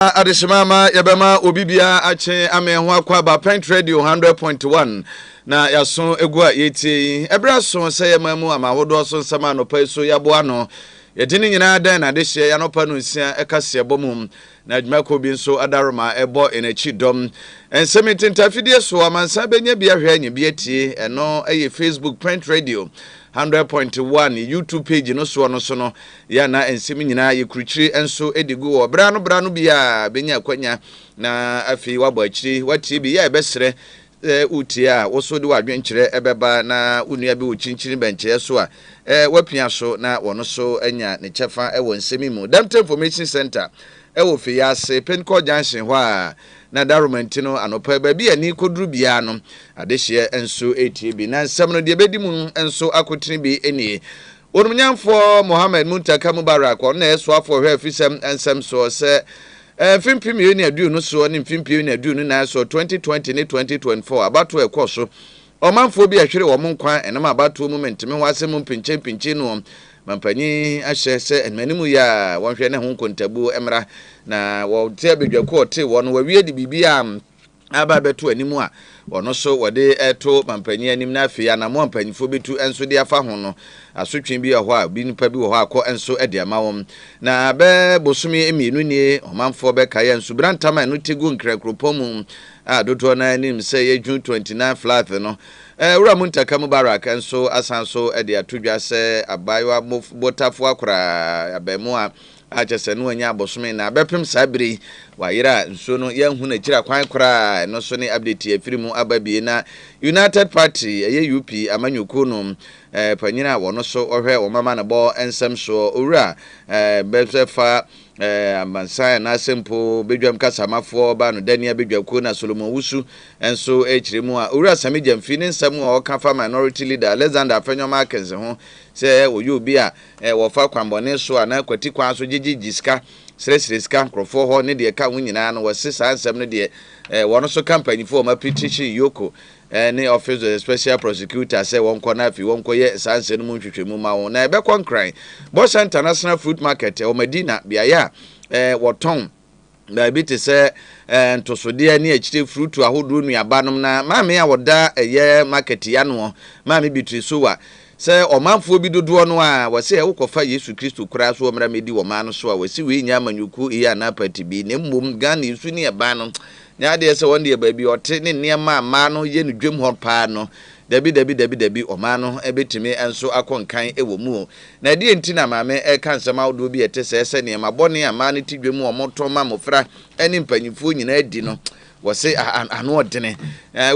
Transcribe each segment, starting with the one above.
Adishimama yabema obibia ache ame ho akwa ba Pent Radio 100.1 na yaso egua yeti ebra so se yemamu amahodo so nsama no peso yabo ano yedini nyina dan na de hye ya no pa no nsia ekase bomum na adwuma ko bi nso adaroma ebo enachi dom ensemi tafidie so amansa benya bia hwe anya bia tie eno eye Facebook Pent Radio 100.1 YouTube page no so no ya na ensemi nyina yekruchiri enso edigu wo bra no bia benya kwanya na afi wabo akiri watie bi ya ebesere utia woso de wadwenkyere ebeba na unua bi wo chinchiri benche so a wapia so na wono so anya ne chefa ewo nsemi mu Damte Information Center ewo Fiase Penco Junction ho a na darumenti no anopa ba bi ani koduru bia no adehye enso etie bi na nsem no de bedi mu enso akotini bi eni onumnyamfo Mohammed Muntaka Mubarak on na eso afo hwe afisem ensem so se fimpim yoni adu no so ne fimpim yoni adu no na so 2020 ne 2024 abato ekoso omanfo bi ahwere wo nkwa enam abato moment me wasem mpinche no mampanyi ahye se enmanimu ya wonhwe ne ho kontabu emra na wo te abedwako te wo no wawie de bibia aba beto animu a wono so wode eto mampanyi anim na afia na mo mpanyifo betu enso de afa ho no asotwen bi ho a bi nipa bi ho akọ enso ede amawom na be bosumi emienu nie omanfo be kaya enso brantama no tegu nkrakropom a dodo na anim se ye June 29 flat no ura Muntaka Mubarak enso asanso ede atodwa se abayo botafo akora abemu a achese no anya bosome na bepem sabiri wayira nso no yanhu na kira kwan kora no so ne update afirimu ababie na United Party eye UP amanyuko no panyina wono so ohwe wo mama na bo ensem so owura besefa amansa na sempo bedwam kasamafo ba no dania bedwako na Solomon Wusu enso echiremu a owura samijamfi ne nsam a okafa minority leader Alexander Afenyoma Akenze ho se oyobi a wo fa kwambone so ana kwati kwan so gigiska sresreska krofo ho ne de ka hunyina no wose sansem ne de wono so campaign for ma petition yoko ne office of the special prosecutor say wonko na afi wonko ye sanse no munhwehwemu ma won na ebe konkran Bosch International Fruit Market o Medina biaya woton na bi te se ntosode ani akire fruit ahodo nuabanom na maame a woda eye market ya no maame bitri so wa se omanfo bi dodo no a wose wokofa Yesu Kristo kura so omra medi wo ma no so a wose we nya amanyuku iya na party bi ne mmom Ghana isu ne eba no nya de se wonde eba bi ote ne niam ama no ye no dwem ho pa no dabi oma no ebetimi enso akonkan ewo mu na de enti na maame eka nsema wodo bi ete se niam abone ama no tidwem omoto ma mofra eni mpanyifo nyina adi no wose ano odene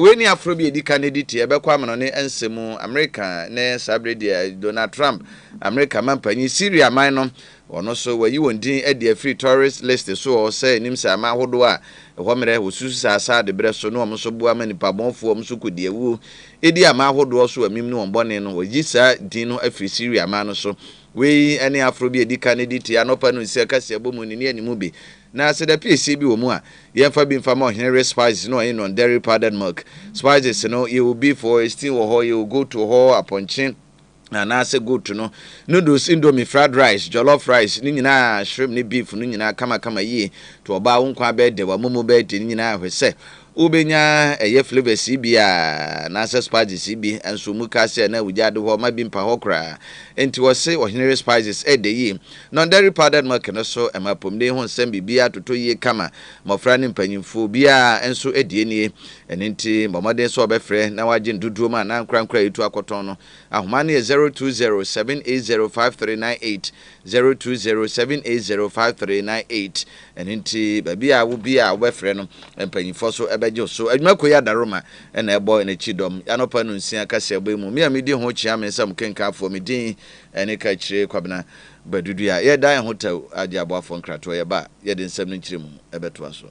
we ni afro bi edika ne diti ebekwa amano ne ensemu America ne sabredi Donald Trump America mampanyi Syria man no ono so wayi wondin edi free tourist list so o say nim se ama hodo a ho mere wosusu sasa de bre so no om so bua mani pabonfo om so kodi ewu edi ama hodo so amim no ombone no wayi sa din no afri Syria man no so we any afro bi edika ne diti anopa no nsia kase abomu ni animu bi na se da PC bi wo mu a yemfa bi mfa ma Henry Spices no in on dairy powdered milk spices no you will be for still ho you will go to ho aponchin na say go to no noodles indomie fried rice jollof rice ni nyina shrimp ni beef ni nyina kama yi to oba wonkwa be de wa momo be de ni nyina hwese ubenya eye flavor CBA na say spices CB enso mu ka say na wujade ho ma bi mpa ho kra enti wo say Henry Spices de yi non dairy powdered milk no so emapom de ho nsem bibia toto yi kama mofra ne mpanyimfo bia enso de nie enti momode so obefre na waje nduduo ma na nkra yitu akoton no ahoma ne 0207805398 0207805398 enti babia wo bia obefre no mpanyimfo so ebejo so adwuma koya daroma na ebo enachi dom anopa no nsia kase abemu me amedi ho chia me nsam kenka afo medin ene Kaakyire Badu ya ye dan hotel ade aboafo nkrato ye ba ye de nsam no nkyiremu ebeto aso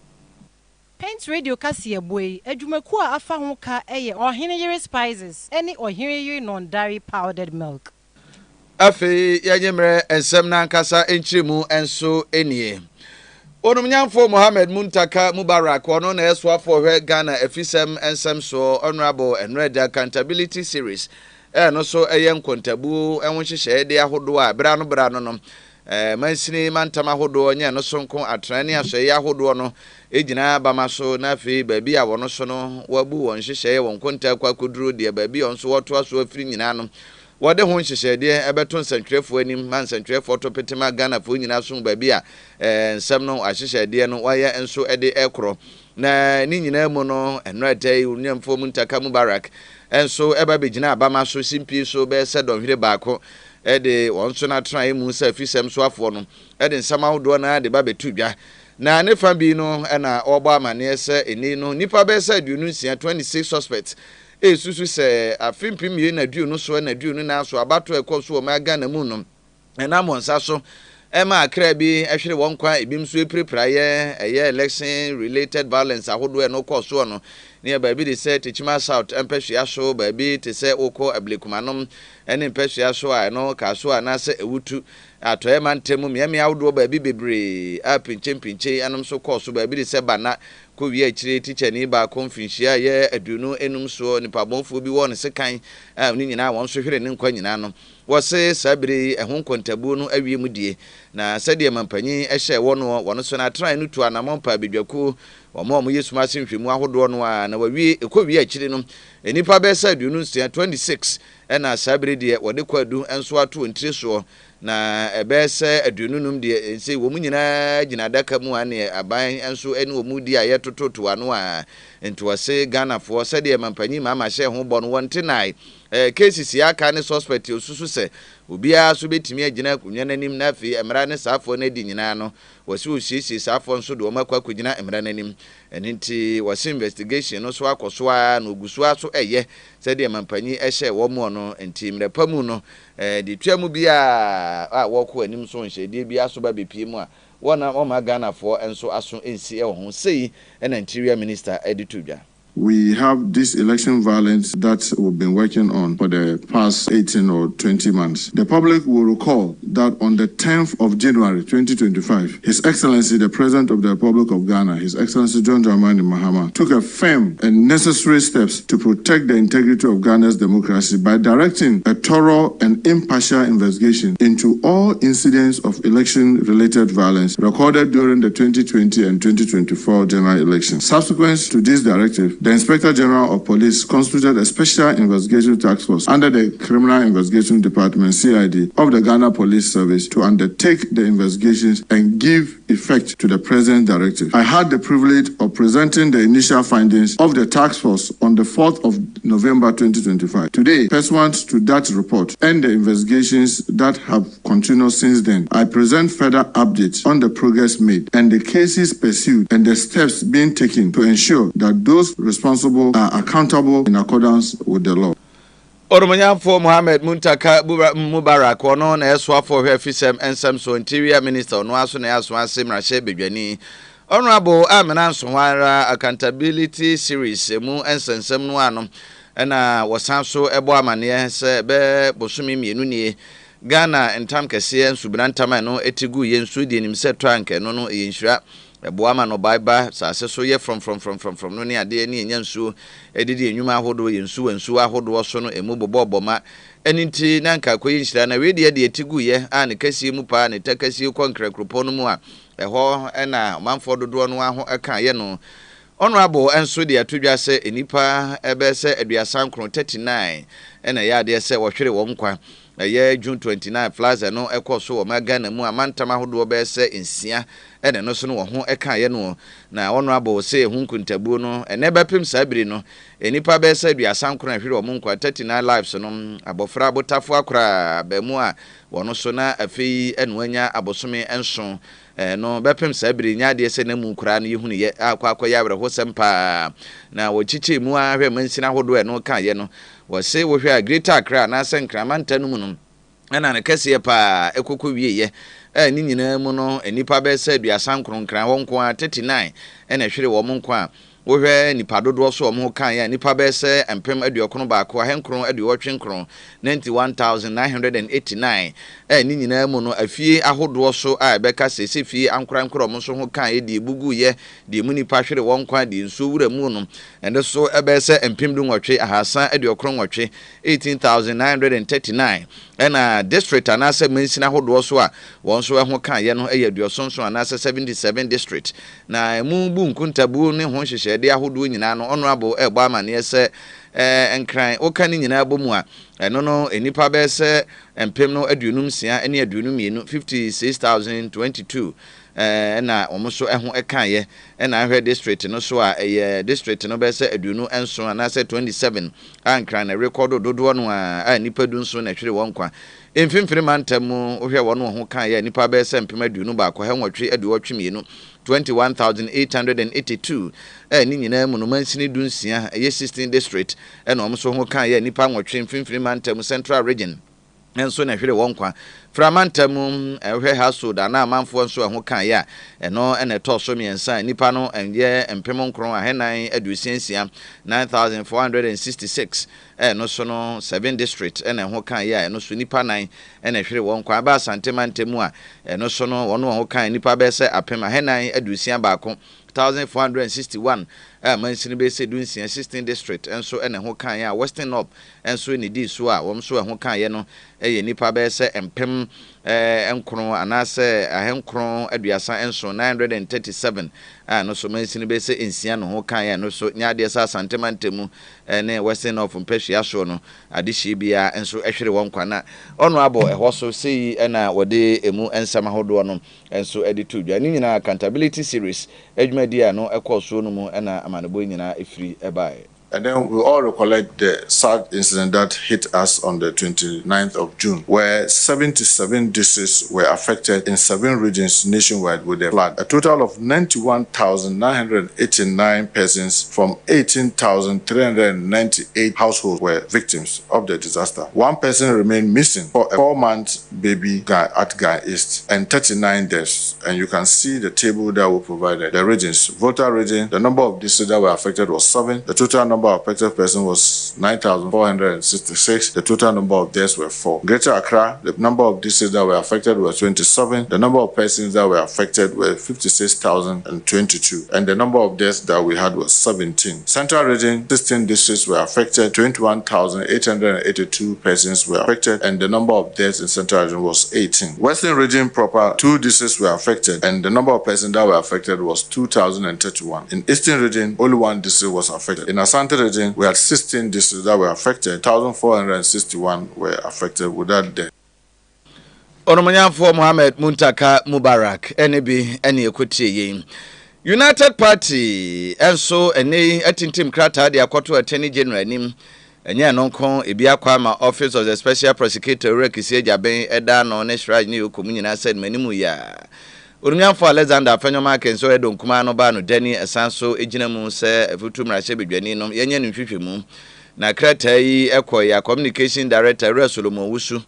Pent Radio Kaakyire Badu adwumaku a afa ho ka eye Kaakyire Spices ene Kaakyire non-dairy powdered milk afi ye nyemre ensam na nkasa enkyiremu enso enie Onumnyamfo Mohammed Muntaka Mubarak ono na eso afo hwe Ghana efisem ensem so honorable and red accountability series no so eyen kontabu enwo hyehye de ahodo a bra no mansini mantama hodo nya no sonko atrane ahye ahodo no ejina bama so na afi baabi a wono so no wabu won hyehyeye won konta kwakoduro de baabi on so woto aso afiri nyina no wode ho hyehyede ebeto nsantwerefo anim man nsantwerefo to petema Ghana fo nyina so baabi a nsam no ahyehyede no waye enso ede ekro na ni nyina mu no enratai unyamfo muntaka Mubarak enso eba begina abama so simpi so be se donhwere baako ede wonso na tran mu sa fisem so afo no ede nsama hodo na de ba betudwa na ne fa bi no na ogbo amane se eni no nipa be se aduonu nsia 26 suspects susu se afimpim ye na aduonu so na aduonu na so abato ekoso o ma Ghana mu no na monsa so ema akra bi ehwere won kwa ebim so eprepraye election related violence ahodo no koso no ne baabi de se Techima South empehwea so baabi te se oko ablekumanom ene empehwea so a no ka so na se ewutu atoye mantemu miame ahodo baabi bebre a pinche anom so koso baabi de se bana ko wi akire teacher ni ba konfinhia ye aduno enum so nipa bonfo bi won se kan ni nyina won so hwere ne nkwa nyina no wose sabiri ehun kontabu no awie mu die na sade mampanyi ehye wono so na tran no tu anamompa bedwaku omo Yesu masenhwemu ahodo no a na wawie ekowie akire no enipa be sa aduno 26 na sabiri de wode kwadu enso ato ntire so na ebese aduonu num de sei wo munyina gina daka mu ane aban enso ene wo mudi a yetototo ano a entwase Ghana fo sade mampanyi mama hye ho bɔ no wonte nai cases ya ka ne suspect osusu se obia so betimi agina kunwa nanim na afi emra ne safo na di nyina no wasi osisi safo nso do makwa kugina emra nanim enti wasi investigation no so akoso a na ogusu aso eye sade mampanyi ehye wo mo no enti mrepamu no di tuamu bia a woko anim so nhye bia so ba bepie mu a wona o ma Ghana fo enso aso ensi e wo ho sei na interior minister editudwa. We have this election violence that we've been working on for the past 18 or 20 months. The public will recall that on the 10th of January 2025, His Excellency, the President of the Republic of Ghana, His Excellency John Dramani Mahama, took a firm and necessary steps to protect the integrity of Ghana's democracy by directing a thorough and impartial investigation into all incidents of election-related violence recorded during the 2020 and 2024 general elections. Subsequent to this directive, the Inspector General of Police constituted a special investigation task force under the Criminal Investigation Department (CID) of the Ghana Police Service to undertake the investigations and give effect to the present directive. I had the privilege of presenting the initial findings of the task force on the 4th of November 2025. Today, pursuant to that report and the investigations that have continued since then, I present further updates on the progress made and the cases pursued and the steps being taken to ensure that those responsible are accountable in accordance with the law. Oromanyamfo Mohammed Muntaka Mubarak ono na eso afo hwe fisem ensem so interior minister ono aso na aso asem rahye bedwani honorable Amina Nsonwara accountability series mu ensensem no ano na wosan so ebo amane se be bosumi mienu nie Ghana entam kese ensubrantam no etigu yensu di nim se twank no yenhira eboama no baiba sase so ye from no ne ade ne enyansu edidi enwuma ahodo yensu ahodo so no emu boboboma eninti nanka koyi nhira na we de etigu ye a ne kase mu pa ne takase konkrekropo no mu a eho na manfo dodo no aho eka ye no honorable enso de atodwa se enipa ebe se aduasan kron 39 ena ya de se wo hwere wo nkwa ye June 29 plaza no ekoso wo Ghana mu amantama hodo be se ensia ene no so no ho eka ye no na honorable se hu nkuntabu no ene bepem sabiri no enipa be se aduasan kron hwere wo nkwa 39 lives no abofra abotafo akra ba mu a wono so na afei enwanya abosome enso no bepem sabiri nya de se na mu kura no yehunu ye akwa ya abre ho sempa na wo chiche mu a hwe mansina hodo no ka ye no wose wo hwe a Greater Accra na senkramantan mu no na ne kase pa ekoko wie ye ni nyina mu no enipa be se aduasan kronkran wonko a 39 na hwere wo monko a wohwe nipa dodo so omo kan ya nipa be se empem aduokono baako ahenkron aduotwe nkron 91989 ni nyina mu no afie ahodo so a beka sese fie ankran mo so ho kan di bugu ye di mu nipa hwere won kwa di nso wura mu no ende so ebe se empem du nwotwe ahasan aduokron nwotwe 18939 na district anase mensina hodo so a won so ho kan ye no aduosonso anase 77 district na mu bu nkuntabu ne ho hyehyɛ de ahodo nyina no honorable egbo amane se enkran okani nyina bomu a eno no enipa be se empem no aduonum sia ene aduonum mienu 56022 na omoso eho ekan ye na ahwe district no so a district no be se aduonu enso anase 27 ankran na record dodo no a nipa du nso na hwere won kwa emfimfiri mantamu ohwe wono ho kan ye nipa be se empem aduonu ba ko henwotwe aduotwe mienu 21882 ni nyina mu no mansini dunsia 16 district na omoso ho kan ye nipa nwotwe emfimfiri mantamu central region enso na hwere won kwa framantamu ehwe hasoda na amanfo nso ho kan ya eno ene to so miensa nipa no enye empem nkron ahenan adusiensia 9466 no so no 7 district ene ho kan ya eno so nipa 9 ene hwere won kwa ba santemantemu a eno so no wono ho kan nipa be se apem ahenan adusia baako 1461 mansini be se dunsia 16 district enso ene ho kan ya western up enso ni di so a wom so ho kan ye no eye nipa be se empem enkron anase ahenkron aduasa enso 937 no so mansini be se ensia no ho kan ya no so nyaade sa santemantemu ne western up mpehia so no adehye bia enso ehwere won kwa na ono abo eho so sei na wode emu ensama hodo no enso editu dwa ni nyina accountability series adwumadi a no ekoso no mu na amanebo nyina efiri ebae. And then we all recollect the sad incident that hit us on the 29th of June, where 77 districts were affected in 7 regions nationwide with the flood. A total of 91,989 persons from 18,398 households were victims of the disaster. 1 person remained missing for a 4-month baby guy at Guy East, and 39 deaths. And you can see the table that we provided. The regions, Volta region, the number of districts that were affected was 7. The total number of affected persons was 9,466. The total number of deaths were 4. Greater Accra, the number of districts that were affected was 27. The number of persons that were affected were 56,022. And the number of deaths that we had was 17. Central region, 16 districts were affected. 21,882 persons were affected. And the number of deaths in Central region was 18. Western region proper, 2 districts were affected. And the number of persons that were affected was 2,031. In Eastern region, only 1 district was affected. In Asante region, we had 16 districts that were affected. 1,461 were affected without death. Onomanyafo Mohammed Muntaka Mubarak enebi ene ekotie yin United Party enso ene atintim krata de akoto attorney general anim enye nonkon ebi akwa ma office of the special prosecutor rekisi jaben eda no ne shraj ni okomunyina said manimu ya Urumyafo Alexander Afanyoma kenso edo nkuma no ba no dani esanso ejinamu se efutu mrahye bedwani no yenye nhwehwemu na krata yi ekoya communication director Resolomo Wusu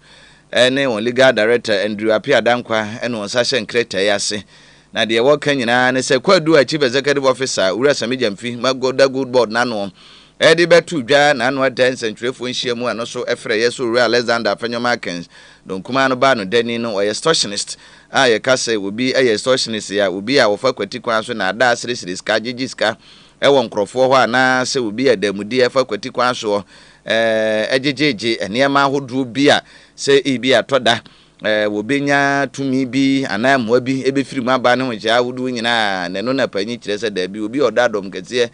ene on legal director Andrew Apia Dankwa ene on sashen krata yi ase na de woka nyina ne se kwadu chief executive officer Ura Samijamfi magoda good board nano edi betu dwa na no dance ntwefo nhyiamu ano so efre yeso Ura Alexander Afanyoma kens don kuma no ba no dani no oye extortionist ye kase obi extortionist ya obi a wofa kwati kwan so na ada asiri ska gigiska ewon krofo ho ana se obi adamudi efa kwati kwan so ejejeje eniema hodu bi a se ibi atoda wobenya tumi bi ana moa bi ebefiri mu aba ne hoja hodu nyina ne no na panyi kire se da bi obi odadom keze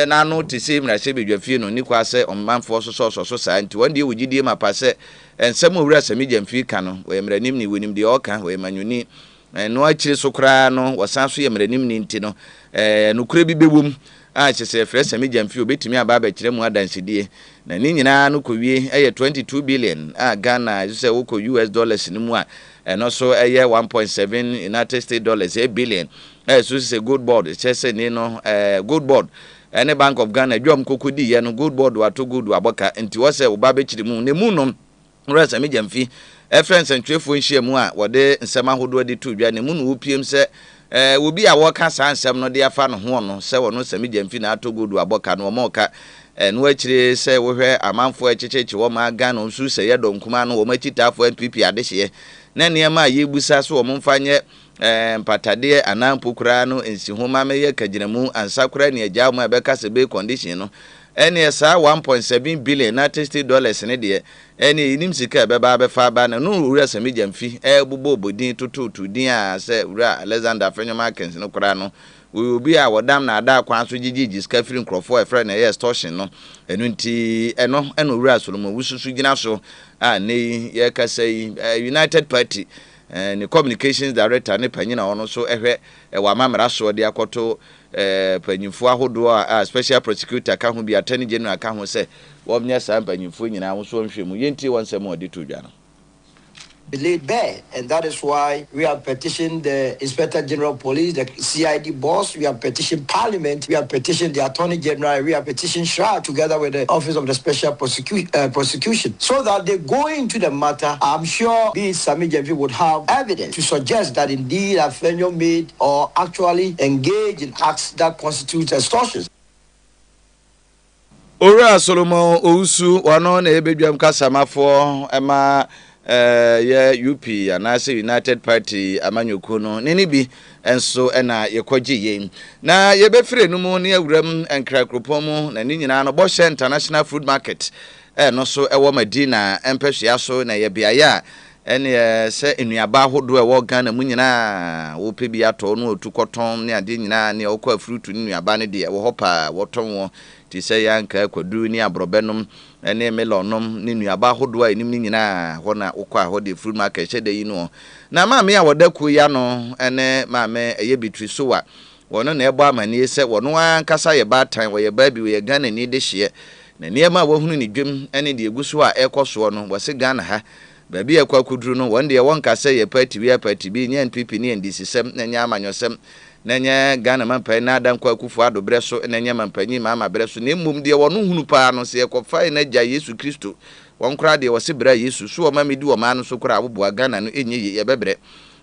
na no tisi mrahye bedwafie no ni kwa se ommanfo so sa nti wande wogidie mapase ensem Owura Samijamfi ka no we mranim ni wonim de oka we manyuni no akire so kra no wasanso ye mranim ni nti no no kure bi bewom a chese Owura Samijamfi obetimi aba ba kire mu adansidie na ni nyina no kowie 22 billion Ghana you say woko US dollars ni mu a no so 1.7 United States dollars a billion so say good board chese ni no good board any Bank of Ghana dwom kokodi ye no good board wato good waboka nti wo say oba be kire mu ne mu no Owura Samijamfi friends and twefo nhyiamu a wode nsema hodo de to dwa ne mu no opiem se obi a woka sansem no de afa no ho no se wono sami jamfi na atogodu aboka no moka no akire se wohwe amanfo echecheche wo ma ga no nsu se ye donkuma no wo ma chitafo NPP adehye na niema yebusa so wo mfanye mpatade anampokura no ensihoma me ye kaginamu ansakura ne agya mo abeka se be condition no ene sa 1.7 billion na $60 ne de ene inim sika beba befa ba na no wura sami jamfi bubo bodin tututu din a se wura Alexander Fenyoma Kens no kura no obi a wodam na ada kwan so gigigi ska free crofo e friend na yes torsion no enu nti eno wura Solomon wususu gina so a ne ye kasai United Party ni communications director ne panyina ono so ehwe wa mamra so de akoto panyimfo ahodo a special prosecutor ka ho bi attorney general ka ho se wo mnya sa panyimfo nyina ho so nhwemu yenti wonsem odi to dwa no laid bare, and that is why we have petitioned the Inspector General of Police, the CID boss, we have petitioned Parliament, we have petitioned the Attorney General, we have petitioned SHA together with the Office of the Special Prosecution, so that they go into the matter. I'm sure the Sami Jemfi would have evidence to suggest that indeed Afenyo made or actually engaged in acts that constitute extortion. Ora Solomon Ousu wano na ebedwam kasamafo ema ye UP anase United Party amanyoko no nene bi enso na yekoje yen na yebefire no mu ne awuram enkrakropom mu na ni nyina no Boshe International Food Market no so ewo Madina empehwea so na ye biaya ene se enuaba hodo ewo Ghana mu nyina wo pebi ato no otukoton ne ade nyina ne okwa fruit nuaba ne de wo hopa woton wo ti se yanka kwadu ni abrobenom ene melonom ne nuaba hodo a enim ni nyina ho na ukwa ho de fruit market shede yi no na maame a wodaku ya no ene maame eye bitri so wa wono na ebo amani se wono ankasa ye batan wo ye baabi wo ye Ghana ni de hye na niema wo hunu ni dwem ene de eguso a ekoso no wo se Ghana ha baabi ekwa kuduru no won de won kasa ye party we party bi ni NPP ni NDC sem na nya amanyosem na nya Ghana mampan na adam kwa akufu ado breso na nya mampanyi mama breso na mmom de wono hunu pa no se ekofa na gya Yesu Kristo won kra de wo se bra Yesu so ma medi wo ma no so kra aboboa Ghana no enye ye bebre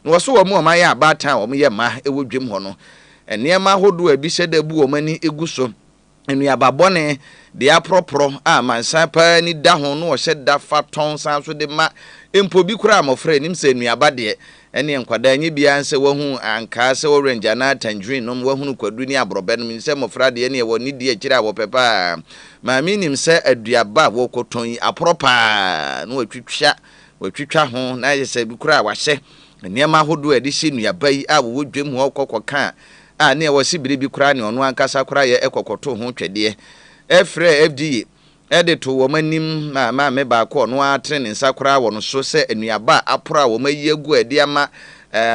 na wo so wo mo ma ya abatan wo ye ma ewo dwem ho no enema hodo abi hyeda bu wo mani eguso enuaba bone de apropro a mansan pa ni da ho no wo hyeda faton san so de ma empo bi kura amofra nim se enuaba de ene enkwada nye bia nse wahu anka se orange na tangerine no wahunu kwadu ni abrobe no nse mofra de ene wo ni de akira abopepa ma minim se aduaba wo koton apropa no watwitwa ho na yese bi kura wahye niema hodo edi hye nuaba yi a wo dwem ho kokoka a ne wo sibiri bi kura ne ono ankasa kura ye ekokoto ho twede efre FDA edito wo manim ma me ba ko no atre ne nsakura wo no so se enuaba apora wo mayi agu ade ama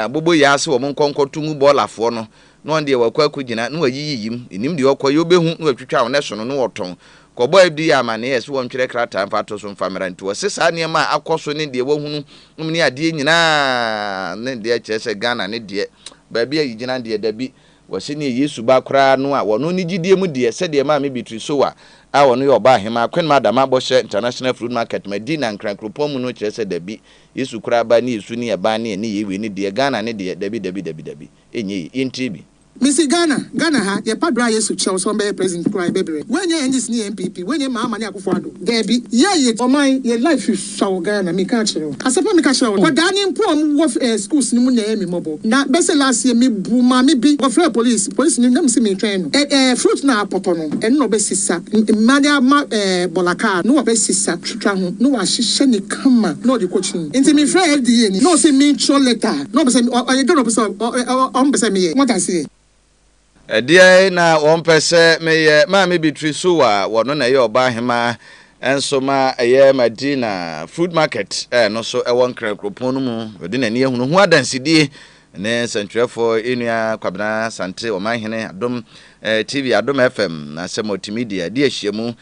bobo yase wo monkonkoto mu bolafo no no de wakwa kugina no ayiyim enim de okwa yo behu no atwitwa wo ne so no woton kobo abdi ama ne yes wo ntwere krata mfato so mfamera nti wo sesa ne ma akoso ne de wo hunu ne ade nyina ne de chese Ghana ne de ba bia yigina de dabi wose ne Yesu ba kra no a wono ni gidie mu de se de ma me bitri so wa a wono yo ba hema Akan madama Boshe International Food Market Madina nkrakropom no chese dabi Yesu kra ba ni Yesu ni eba ne yewe ni de Ghana ne de dabi enyi intibi Missy Ghana ha ye padra Yesu che so be president cry bebre when ye ndis ni MPP when ye mama ne akufo debi ye oman ye life show Ghana me ka chiro asepa me ka chiro ko dani mpom wo schools ni mu na emi mobo na bese last year me bu ma me bi go free police ni nam se me train no fruit na apoto no no be sisa mania ma bolaka no be sisa twitwa ho no wa hihye ni kama no de coaching nti me free FDA ni no se me show letter no be se I don't know be se me what I say Dia na wompese meye ma me bitri so wa wono na ye oba hema enso ma eye Madina food market no so e won krakropon no mu odi na ne ehunu ho adansidie ne sentwefo enua kwabena sante o manhene adom TV adom FM na se multimedia di ahiemu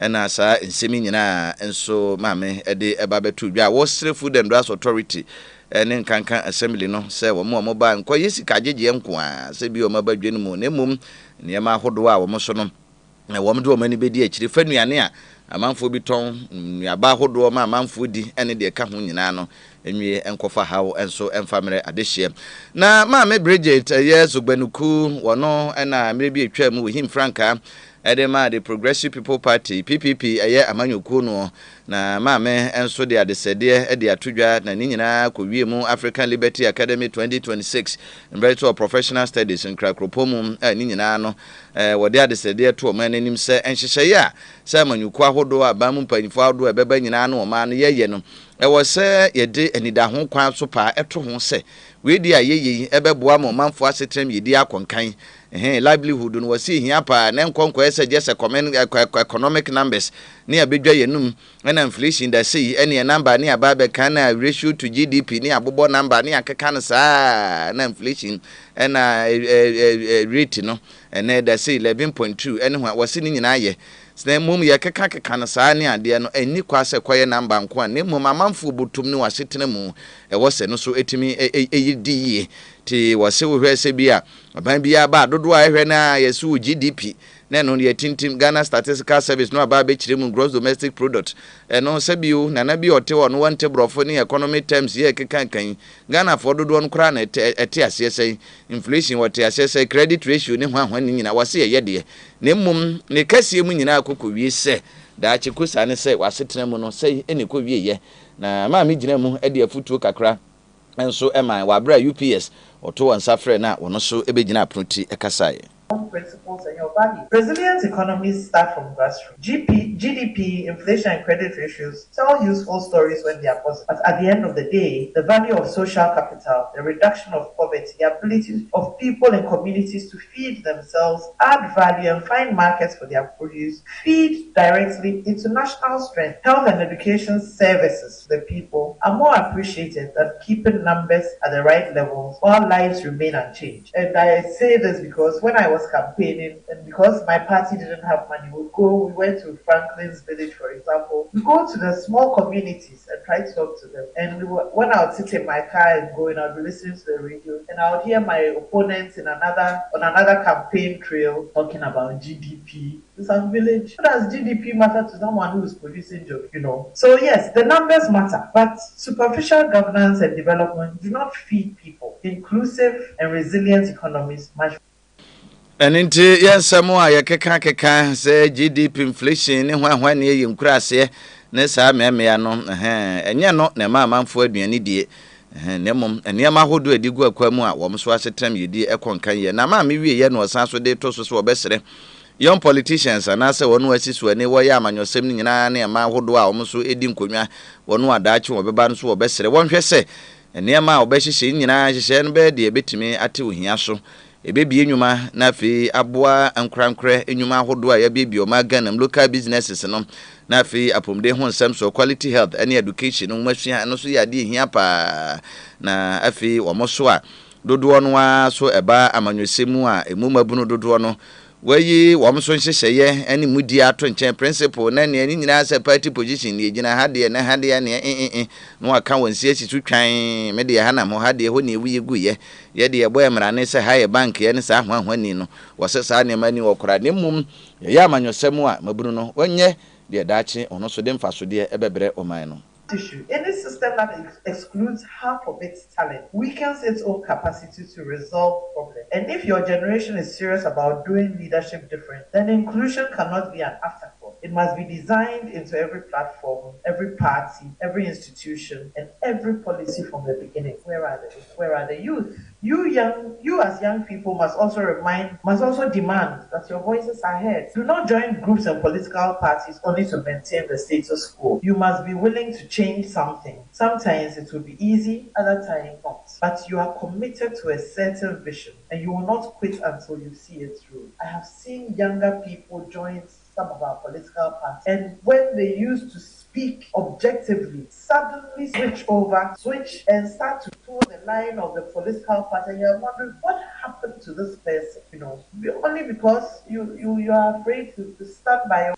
na sa nsemi nyina enso ma me ede eba betu dwa wo sre food and drugs authority ene nkankan assembly no se wo mo ba nko yesi kagege nko a se bi o mabadwe no mu ne mum niema hodo a wo mo so no na wo mde o mani bedi akiri fanuane a amanfo bi ton nuaba hodo ma amanfo di ene de ka ho nyina no enwie enkofa hawo enso emfamere adehye na ma me Bridget Zogbanuku wono na mere bi atwa mu him franka edema the Progressive People Party PPP amanyoku no na maame enso de adesede de atodwa na ni nyina kowie mu African Liberty Academy 2026 Embrace of Professional Studies in Krakropom ni nyina no wode adesede to man anim se enhyehye ya se amanyoku ahodo abamu mpanifo ahodo ebeba nyina no ma no yeye no ewo se yede anida ho kwan so pa eto ho se we di ayeye ebeboa mo manfo asetrem yedi akonkan livelihood no wasi hia pa na nkonko ese just economic numbers ni abedwa yenum na inflation da sei ene number ni ababe kana ratio to GDP ni abobo number ni akeka no saa na inflation na rate no ene da sei 11.2 ene wasi ni nyina ye sna mum ye keka no saa ni ade no eni kwase koye number nko a ne mum amanfo botum ni wasetena mu wose no so etimi eyidi ti wase wo hwese bia aban bia ba dodo a ehwe na yesu GDP na no ye tintim Ghana Statistical Service no aba be kiremu gross domestic product no sabio na bi ote wono wante brofo ni economic terms ye kekankan Ghana for dodo no kra na ete asese inflation wote asese credit ratio ni hwan ni nyina wase ye de ne mum ne kasie mu nyina akoko wie se da chikusa ne se wasetena mu no se ene ko wie ye na ma mi gina mu e de afutuo kakra enso ema wabra UPS oto wansafre na wono so ebegina aproti ekasaye principles and your values. Resilient economies start from grassroots. GDP, inflation, and credit ratios tell useful stories when they are positive. But at the end of the day, the value of social capital, the reduction of poverty, the ability of people and communities to feed themselves, add value, and find markets for their produce, feed directly into national strength. Health and education services to the people are more appreciated than keeping numbers at the right levels while lives remain unchanged. And I say this because when I was campaigning, and because my party didn't have money, we went to Franklin's Village, for example. We go to the small communities and try to talk to them. And when I would sit in my car and going, I would be listening to the radio, and I would hear my opponents on another campaign trail talking about GDP. In some village, what does GDP matter to someone who is producing jobs, So yes, the numbers matter, but superficial governance and development do not feed people. Inclusive and resilient economies much. Eninti yensamo a yekeka se GDP inflation ne hwan ne yinkurase ne saa mmea no enye no ne ma amanfo aduane die ne mom enema hodo adigu akwamu a wo so asetam yedi ekonkan ye na ma me wie ye no osan so de to so obesere young politicians anase wonu asisu ani wo ya amanyosem ni nyina ne ma hodo a wo so edi nkonwa wonu adaachi wo beba no so obesere wonhwe se enema obehyehe nyina hyehye no be de betimi ate ohia so ebebie nyuma na fi aboa ankrankre enyuma hodo a ya bebie o magana local businesses no na fi apomde ho nsem so quality health and education no masua no so ya de hia pa na afi wo moso a dodo no a so eba amanyosemu a emumabunu dodo no wayi wo so nhyehyeye ani mudi ato nchen principle na ne nyina se party position ne gina hade na hade ne no aka wansi asitu twan me de hana mo hade ho ne wiye guye ye de ebo emra ne se haye bank ye ne sa hwahwani no wose sa ne mani wokora ne mum ye amanyosemu a mabunu no wonye de daachi ono so de mfaso de ebebre oman no Issue. Any system that excludes half of its talent weakens its own capacity to resolve problems. And if your generation is serious about doing leadership different, then inclusion cannot be an afterthought. It must be designed into every platform, every party, every institution, and every policy from the beginning. Where are the youth? You as young people must also demand that your voices are heard. Do not join groups and political parties only to maintain the status quo. You must be willing to change something. Sometimes it will be easy, other times not. But you are committed to a certain vision and you will not quit until you see it through. I have seen younger people join some of our political parties, and when they used to speak objectively, suddenly switch and start to toe the line of the political party. And you're wondering what happened to this person, only because you are afraid to stand by your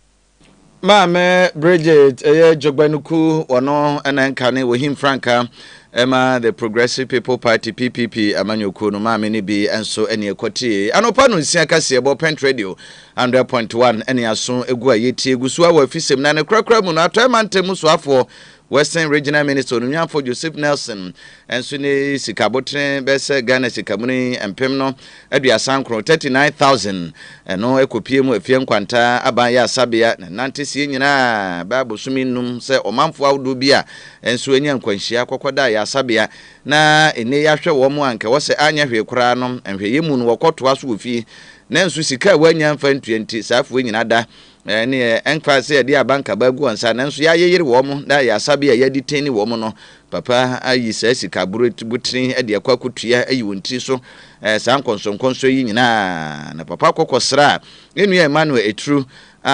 Mame Bridget, Jogbanuku, Ono, and Ankane, Wahim Franca, Emma, the Progressive People Party, PPP, Amanyuku, no Mamini B, and so any equity. And upon Siakasi about Pent Radio, 100.1, any asun, Egua Yeti, Gusua, Fisim, Nana Cracramuna, Termante Muswafo. Western Regional Minister Nyamfo Joseph Nelson and Suni Sikabotre Bese Ghana Sikamuni and Pemno Edia Sankro 39,000 and no ekopiemu efiem kwanta abaya sabia nante sie nyina Bible suminum se omanfo awdo bia enso enya nkwanhia kokoda ya sabia na ene ya hwe wo mu anke wo se anya hwe kura no enhwe yemu no wokoto aso ofi na enso sika wanya mfa 20 safo nyina da ne enkwa se de abanka bagu ansa nanso ya yeyere wo mu da ya sabia ya diteni wo mu no papa ayi se sika butrin e de akwakutua ayi wonti so san konso yi nyina na papa kokosra enu Emmanuel Etru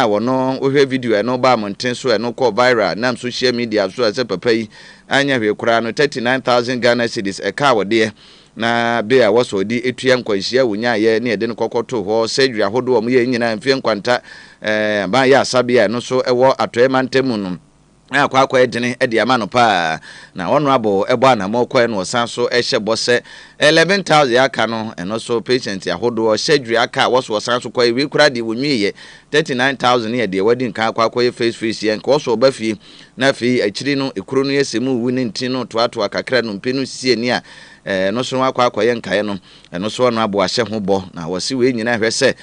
wono ohwe video no ba monten so no call viral na social media so se papa yi anya hwe kura no 39,000 Ghana cedis e ka wode na be a waso di etua nkwanhia wonya ye ne de kokoto ho surgery ahodo mo ye nyina mfie nkwanta ba ya sabia no so ewo atoemantemu no akwa edene ede ama no pa na honorable ebo anamokwa no san so ehye bose 11,000 aka no eno so patient ahodo surgery aka waso san so kwa wi kura de wonwie 39,000 ye de wadi nka akwa ye face ye nka waso obafi na fi akiri no ekuro no yesemu wu ne ntin no toato akakra no mpenu sie ni a no so akwa ye nkae no eno so no abo ahye ho bo na wasi we nyina hwe se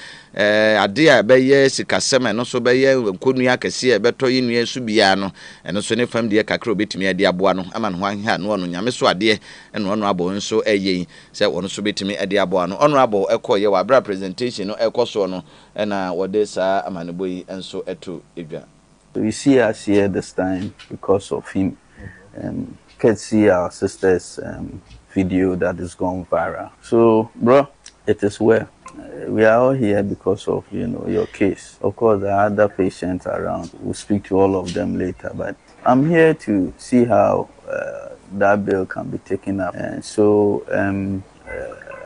ade a be ye sikasema eno so be ye nkonu akase e beto ye nua su bia no eno so ne fam de kakra obetimi ade aboa no ama no ho anha no no nyame so ade eno no abo nso eye se wono so betimi ade aboa no ono abo ekoye wa bra presentation no ekoso no na wode sa amaneboyi enso eto edwa. We see us here this time because of him. Can see our sister's video that is gone viral. So, bro, it is well. We are all here because of, your case. Of course, there are other patients around. We'll speak to all of them later. But I'm here to see how that bill can be taken up. And so,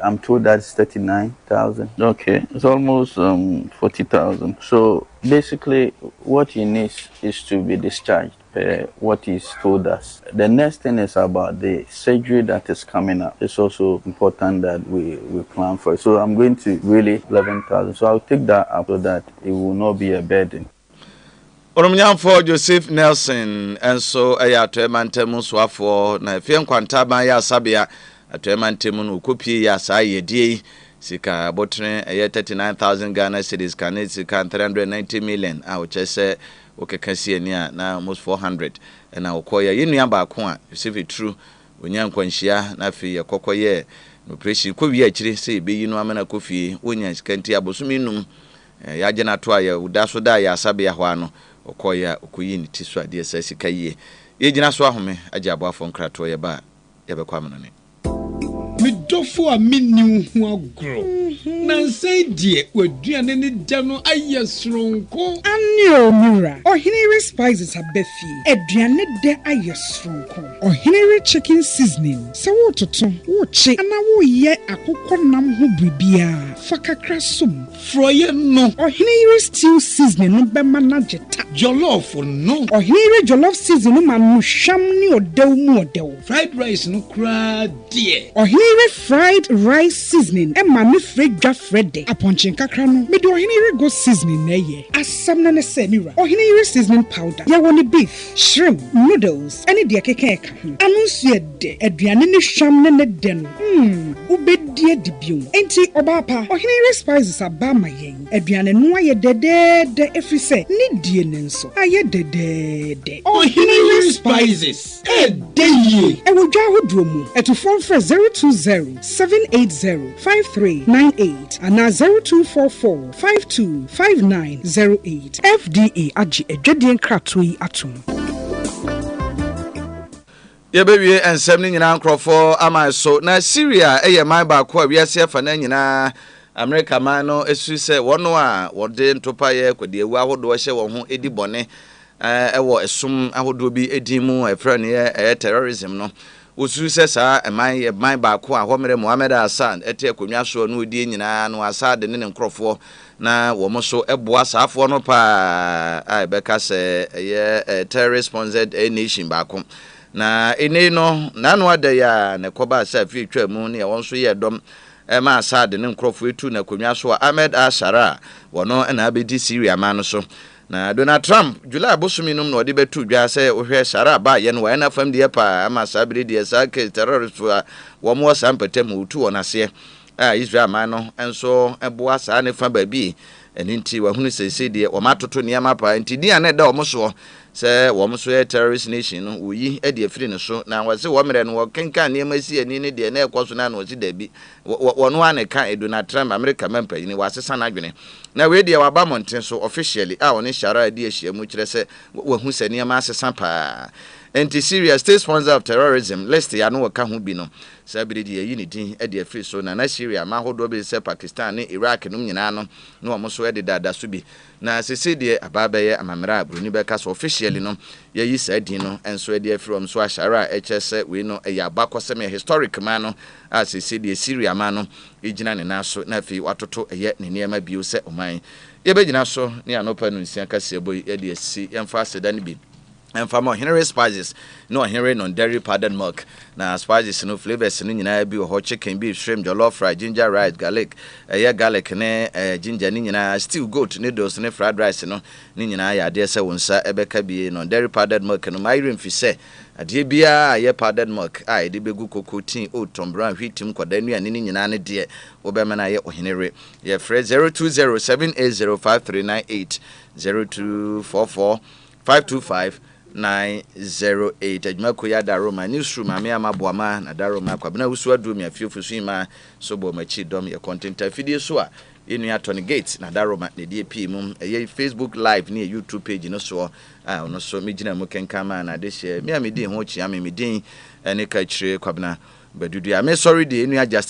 I'm told that's 39,000. Okay, it's almost 40,000. So basically, what he needs is to be discharged. What he's told us. The next thing is about the surgery that is coming up. It's also important that we plan for it. So I'm going to really 11,000. So I'll take that up so that it will not be a burden. For Joseph Nelson and so ayato mantemu swafo na fie nkwanta ban ya sabia ato mantemu no kopie ya sa yedie sika botre 39,000 Ghana cedis kan sika 390 million a ochese okekasi na almost 400 na okoya yenu ba ko a Joseph True onya nkwanhia na afi yekokoye operation ko wi akire se be yi no amana kofie onya skanti abosumi num ya gena to a ya udaso da ya sabia ho ano okoya okoyi ni tiso ade sa sika yie ye gina so ahome age aboafo nkrato ye ba ye be kwa menone midofo a minni hu agro na say die waduane ne da no ayesronko anio mura ohinere spices abefi aduane de ayesronko ohinere chicken seasoning se wo toto wo chi ana wo ye akokọ nam ho bribia fakakra som froye no ohinere stew seasoning no be manageta jollof no ohinere jollof seasoning ma no hwam ni odew mu odew fried rice no kra die ohinere fried rice seasoning e ma no fredwa frede aponchin kakra no me do ohinere go seasoning na ye asam na se mira ohinere seasoning powder ya woni beef shrimp noodles any de keke ka ho anunsu ede aduane ne hwam ne de no ubedie dibio enti obapa ohinere spices abama yen aduane no aye dedede efise ni die ne nso aye dedede ohinere spices edeye e wodwa hodro mu eto phone for 020-780-5398 and 0244-525908 FDA agi edwadien kratoi atum. Ye bewie ensem ni nyina nkrofo ama so na Syria eye man ba ko awiase fa na nyina America man no esu se wono a wode ntopa ye kwade ewu ahodo hye wo ho edi bone ewo esum ahodo bi edimu efra ne terrorism no osu se sa man ba ko a homere Mohammed Hassan ete akonwa so no odi nyina no Assad ne nkrofo na wo mo so eboa saafo no pa ai beka se ye terrorist sponsored nation baako na ene no nanu ada ya ne koba sa fi twa mu ne won so ye dom ma asade ne nkrofo etu na konwa so Ahmed Ashara wono na abedi Syria ma no so na Donald Trump July bosumi num no de betu dwa se ohwe Shara ba ye no wa na fam de pa ma sabiri de sa ke terrorist wo mo sampatem utu wona se Israel ma no enso eboa sa ne fa ba bi eninti wa hunu sese de wo matoto niam pa enti dia na da wo so se wo so ye terrorist nation no oyi e de afiri ne so na wase wo mere no wo kenka niam asi ani ne de na ekoso na no si da bi wono ane ka Donald Trump America mempa ni wasesa na adwene na we de wa ba monten so officially woni Shara de ahia mu kire se wo hu se niam asesa pa enti Syria state sponsor of terrorism list ya no ka ho bi no sabiri de yi ne din e de afiri so na Syria ma hodo be se Pakistan ne Iraq no nyina no no mo so e de dada so bi na sese de ababa ye amamra bruni be ka so officially no ye yi sadin no enso e de afiri so Shara hs we no e ya bakosem historic man no as sese de Syria man no ejina ne na so na fi watoto eye ne niam bio se oman ye be gina so ne anopa no nsia ka se boy e de si emfa sedan bi emfa mo Henry spices no Henry non dairy powdered milk na spices no flavors no nyina bi ho chicken beef shrimp jollof rice ginger rice garlic garlic ne ginger ni nyina stew goat noodles ne fried rice no ni nyina ya de se wonsa ebeka bi non dairy powdered milk no my remfi se ade bia ye powdered milk ai de begu cocoa o tom brown hwitim kwada nuane ni nyina ne de obema na ye ohenere ye free 0207805398 0244525908 ajmako ya daroma newsroom ame amaboama na daroma kwabena wusu adu mi afiofusu ma so bo machi dom ye content afidie so a enu atoni gate na daroma ne die pi mum ye Facebook live ne YouTube page no so ono so megina mu kenkama na de hye me amedi ho chi ame medin ene ka chire kwabena badudu ame sorry de enu adjust